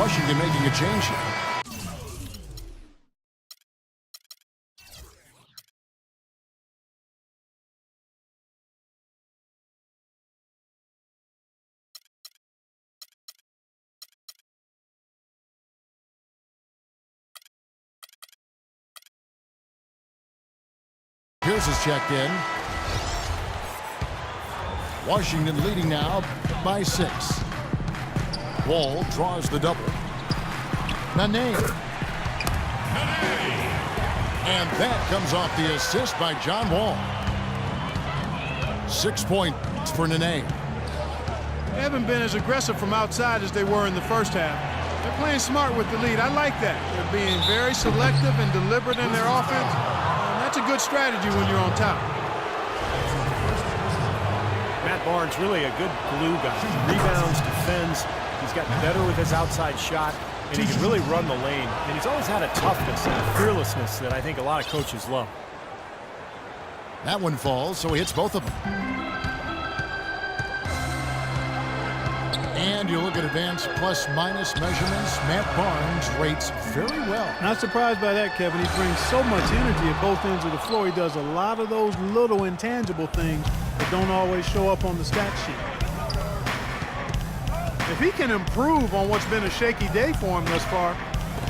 Washington making a change here. Pierce is checked in. Washington leading now by 6. Wall draws the double. Nene. And that comes off the assist by John Wall. 6 points for Nene. They haven't been as aggressive from outside as they were in the first half. They're playing smart with the lead. I like that. They're being very selective and deliberate in their offense. That's a good strategy when you're on top. Matt Barnes, really a good glue guy. Rebounds, defends. He's gotten better with his outside shot, and he can really run the lane. And he's always had a toughness and a fearlessness that I think a lot of coaches love. That one falls, so he hits both of them. And you look at advanced plus-minus measurements. Matt Barnes rates very well. Not surprised by that, Kevin. He brings so much energy at both ends of the floor. He does a lot of those little intangible things that don't always show up on the stat sheet. If he can improve on what's been a shaky day for him thus far,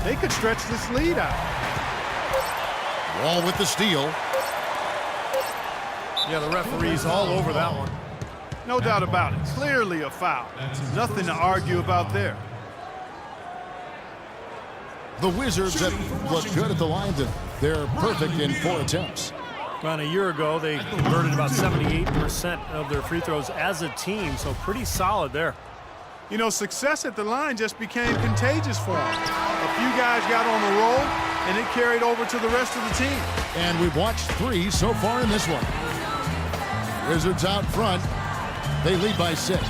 they could stretch this lead out. Wall with the steal. Yeah, the referee's all over that one. No doubt about it. Clearly a foul. Nothing to argue about there. The Wizards have looked good at the line. They're perfect in 4 attempts. Around a year ago, they converted about 78% of their free throws as a team, so pretty solid there. You know, success at the line just became contagious for them. A few guys got on the roll, and it carried over to the rest of the team. And we've watched 3 so far in this one. Wizards out front. They lead by 6.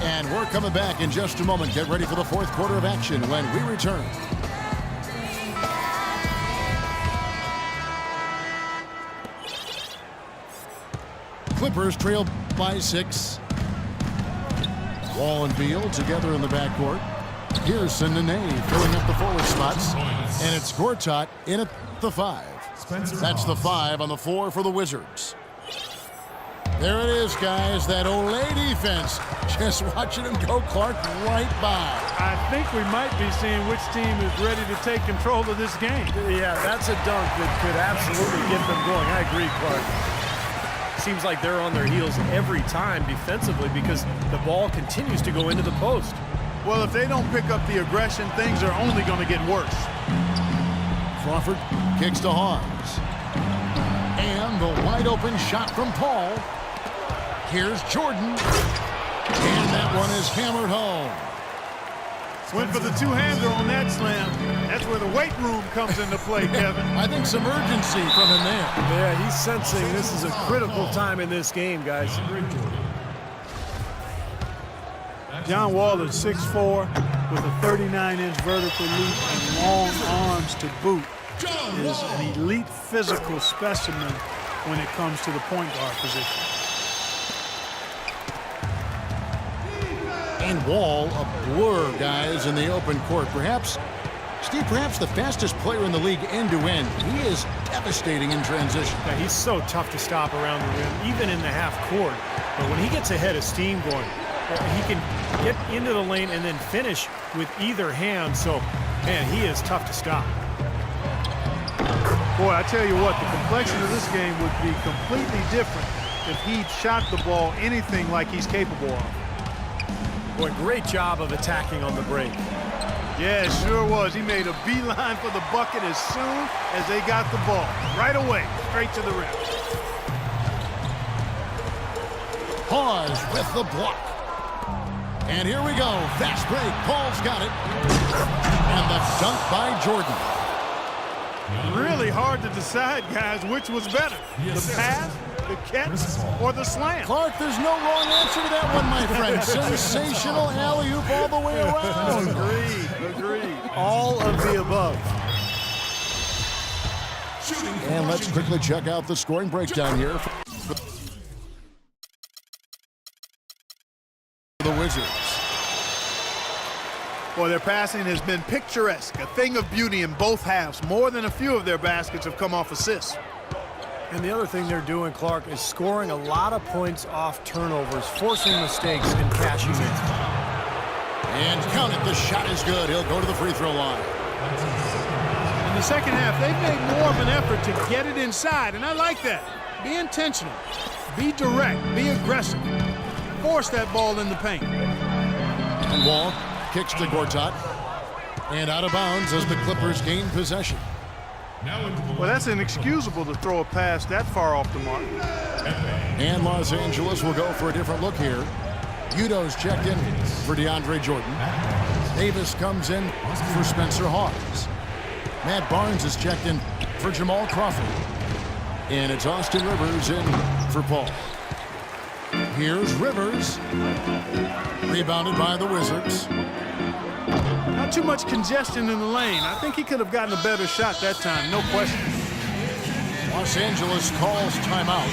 And we're coming back in just a moment. Get ready for the 4th quarter of action when we return. Clippers trail by 6. Wall and Beal together in the backcourt. Pearson and Nene filling up the forward spots. And it's Gortat in at the 5. That's the 5 on the floor for the Wizards. There it is, guys. That Olay defense. Just watching him go, Clark, right by. I think we might be seeing which team is ready to take control of this game. Yeah, that's a dunk that could absolutely get them going. I agree, Clark. Seems like they're on their heels every time defensively because the ball continues to go into the post. Well, if they don't pick up the aggression, things are only going to get worse. Crawford kicks to Hawes. And the wide open shot from Paul. Here's Jordan. And that one is hammered home. Went for the two-hander on that slam. That's where the weight room comes into play, Kevin. I think some urgency from him there. Yeah, he's sensing this is a critical time in this game, guys. John Wall is 6'4", with a 39-inch vertical leap and long arms to boot. Is an elite physical specimen when it comes to the point guard position. And Wall, a blur, guys, in the open court. Perhaps, Steve, perhaps the fastest player in the league end-to-end. He is devastating in transition. Yeah, he's so tough to stop around the rim, even in the half court. But when he gets ahead of steam going, he can get into the lane and then finish with either hand. So, man, he is tough to stop. Boy, I tell you what, the complexion of this game would be completely different if he shot the ball anything like he's capable of. Boy, great job of attacking on the break. Yeah, it sure was. He made a beeline for the bucket as soon as they got the ball. Right away, straight to the rim. Hawes with the block. And here we go. Fast break. Paul's got it. And the dunk by Jordan. Really hard to decide, guys, which was better. The pass, the catch, or the slam. Clark, there's no wrong answer to that one, my friend. Sensational alley-oop all the way around. Agreed. All of the above. And let's quickly check out the scoring breakdown here for the Wizards. Well, their passing has been picturesque, a thing of beauty in both halves. More than a few of their baskets have come off assists. And the other thing they're doing, Clark, is scoring a lot of points off turnovers, forcing mistakes and cashing in. And count it, the shot is good. He'll go to the free throw line. In the second half, they've made more of an effort to get it inside, and I like that. Be intentional, be direct, be aggressive. Force that ball in the paint. And Wall kicks to Gortat. And out of bounds as the Clippers gain possession. Well, that's inexcusable to throw a pass that far off the mark. And Los Angeles will go for a different look here. Udo's checked in for DeAndre Jordan. Davis comes in for Spencer Hawes. Matt Barnes is checked in for Jamal Crawford. And it's Austin Rivers in for Paul. Here's Rivers. Rebounded by the Wizards. Not too much congestion in the lane. I think he could have gotten a better shot that time, no question. Los Angeles calls timeout.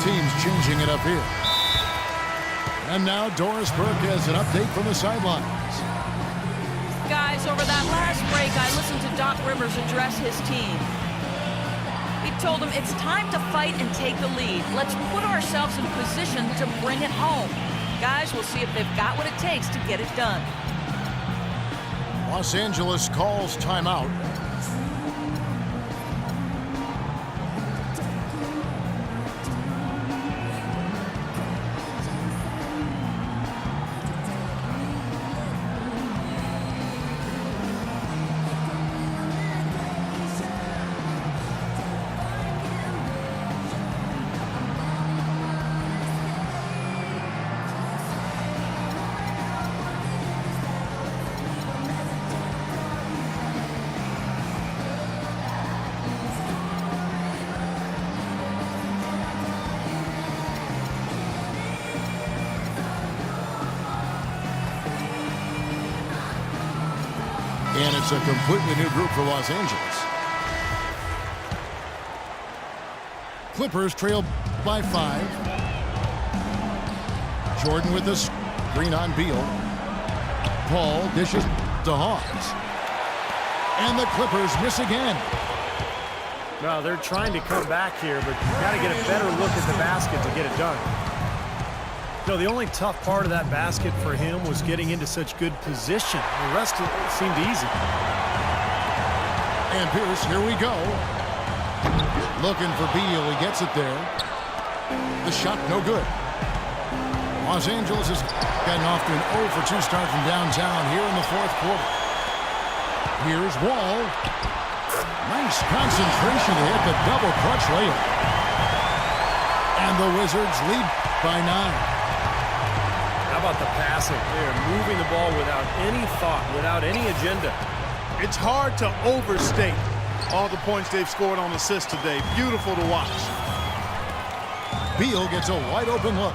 Teams changing it up here. And now Doris Burke has an update from the sidelines. Guys, over that last break, I listened to Doc Rivers address his team. He told them it's time to fight and take the lead. Let's put ourselves in position to bring it home. Guys, we'll see if they've got what it takes to get it done. Los Angeles calls timeout. And it's a completely new group for Los Angeles. Clippers trail by 5. Jordan with the screen on Beal. Paul dishes to Hawes. And the Clippers miss again. Well, they're trying to come back here, but you've got to get a better look at the basket to get it done. No, the only tough part of that basket for him was getting into such good position. The rest seemed easy. And Pierce, here we go. Looking for Beal. He gets it there. The shot, no good. Los Angeles has gotten off to an 0 for 2 start from downtown here in the fourth quarter. Here's Wall. Nice concentration to hit the double clutch layup. And the Wizards lead by 9. How about the passing? They're moving the ball without any thought, without any agenda. It's hard to overstate all the points they've scored on assists today. Beautiful to watch. Beal gets a wide open look.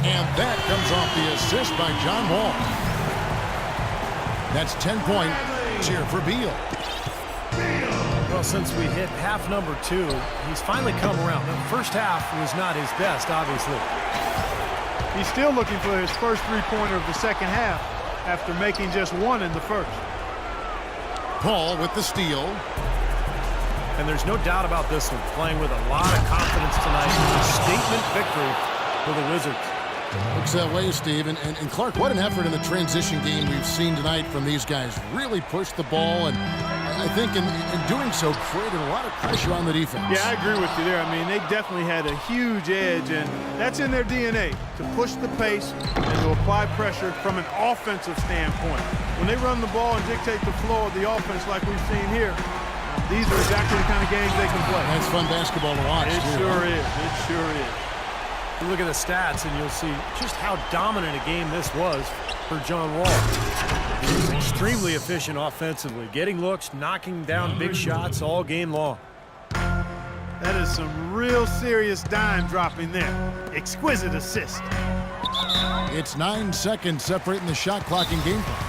And that comes off the assist by John Wall. That's 10 points here for Beal. Well, since we hit half number 2, he's finally come around. The first half was not his best, obviously. He's still looking for his first three-pointer of the second half after making just one in the first. Paul with the steal. And there's no doubt about this one. Playing with a lot of confidence tonight. A statement victory for the Wizards. Looks that way, Steve. And Clark, what an effort in the transition game we've seen tonight from these guys. Really pushed the ball, and I think in doing so created a lot of pressure on the defense. Yeah, I agree with you there. I mean, they definitely had a huge edge, and that's in their DNA, to push the pace and to apply pressure from an offensive standpoint. When they run the ball and dictate the flow of the offense like we've seen here, these are exactly the kind of games they can play. That's fun basketball to watch, It too. sure is. It sure is. You look at the stats, and you'll see just how dominant a game this was for John Wall. He was extremely efficient offensively, getting looks, knocking down big shots all game long. That is some real serious dime dropping there. Exquisite assist. It's 9 seconds separating the shot clock and game clock.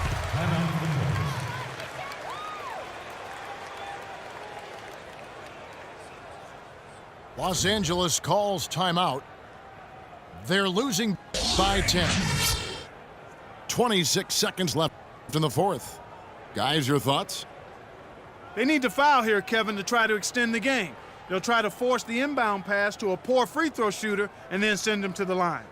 Los Angeles calls timeout. They're losing by 10. 26 seconds left in the fourth. Guys, your thoughts? They need to foul here, Kevin, to try to extend the game. They'll try to force the inbound pass to a poor free throw shooter and then send him to the line.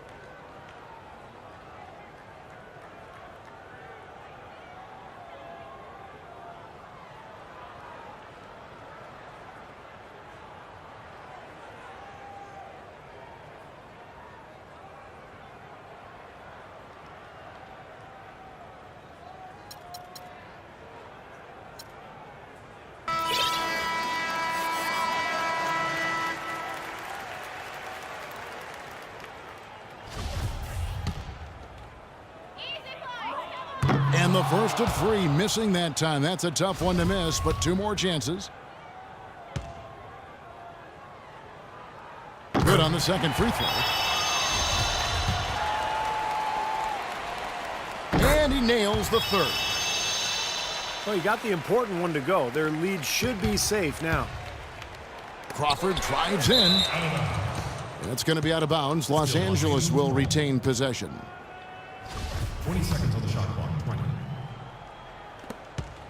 And the first of three, missing that time. That's a tough one to miss, but two more chances. Good on the second free throw. And he nails the third. Well, he got the important one to go. Their lead should be safe now. Crawford drives in. That's going to be out of bounds. Los Angeles will retain possession. 20 seconds on the shot clock. 20.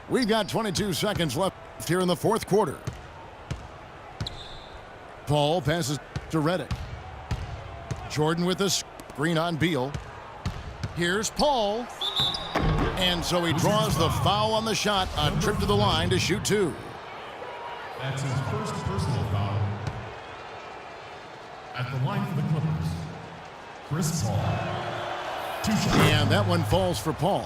We've got 22 seconds left here in the fourth quarter. Paul passes to Redick. Jordan with a screen on Beal. Here's Paul. And so he draws the foul on the shot. A trip to the line to shoot two. That's his first personal foul. At the line for the Clippers, Chris Paul. 2 shots. And that one falls for Paul.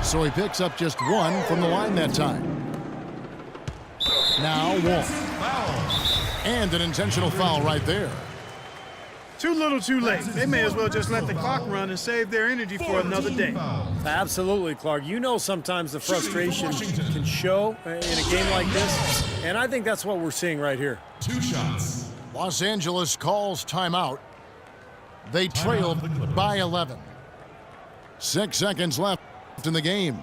So he picks up just one from the line that time. Now Wall. And an intentional foul right there. Too little, too late. They may as well just let the clock run and save their energy for another day. Absolutely, Clark. You know sometimes the frustration can show in a game like this, and I think that's what we're seeing right here. 2 shots. Los Angeles calls timeout. They trail by 11. 6 seconds left in the game.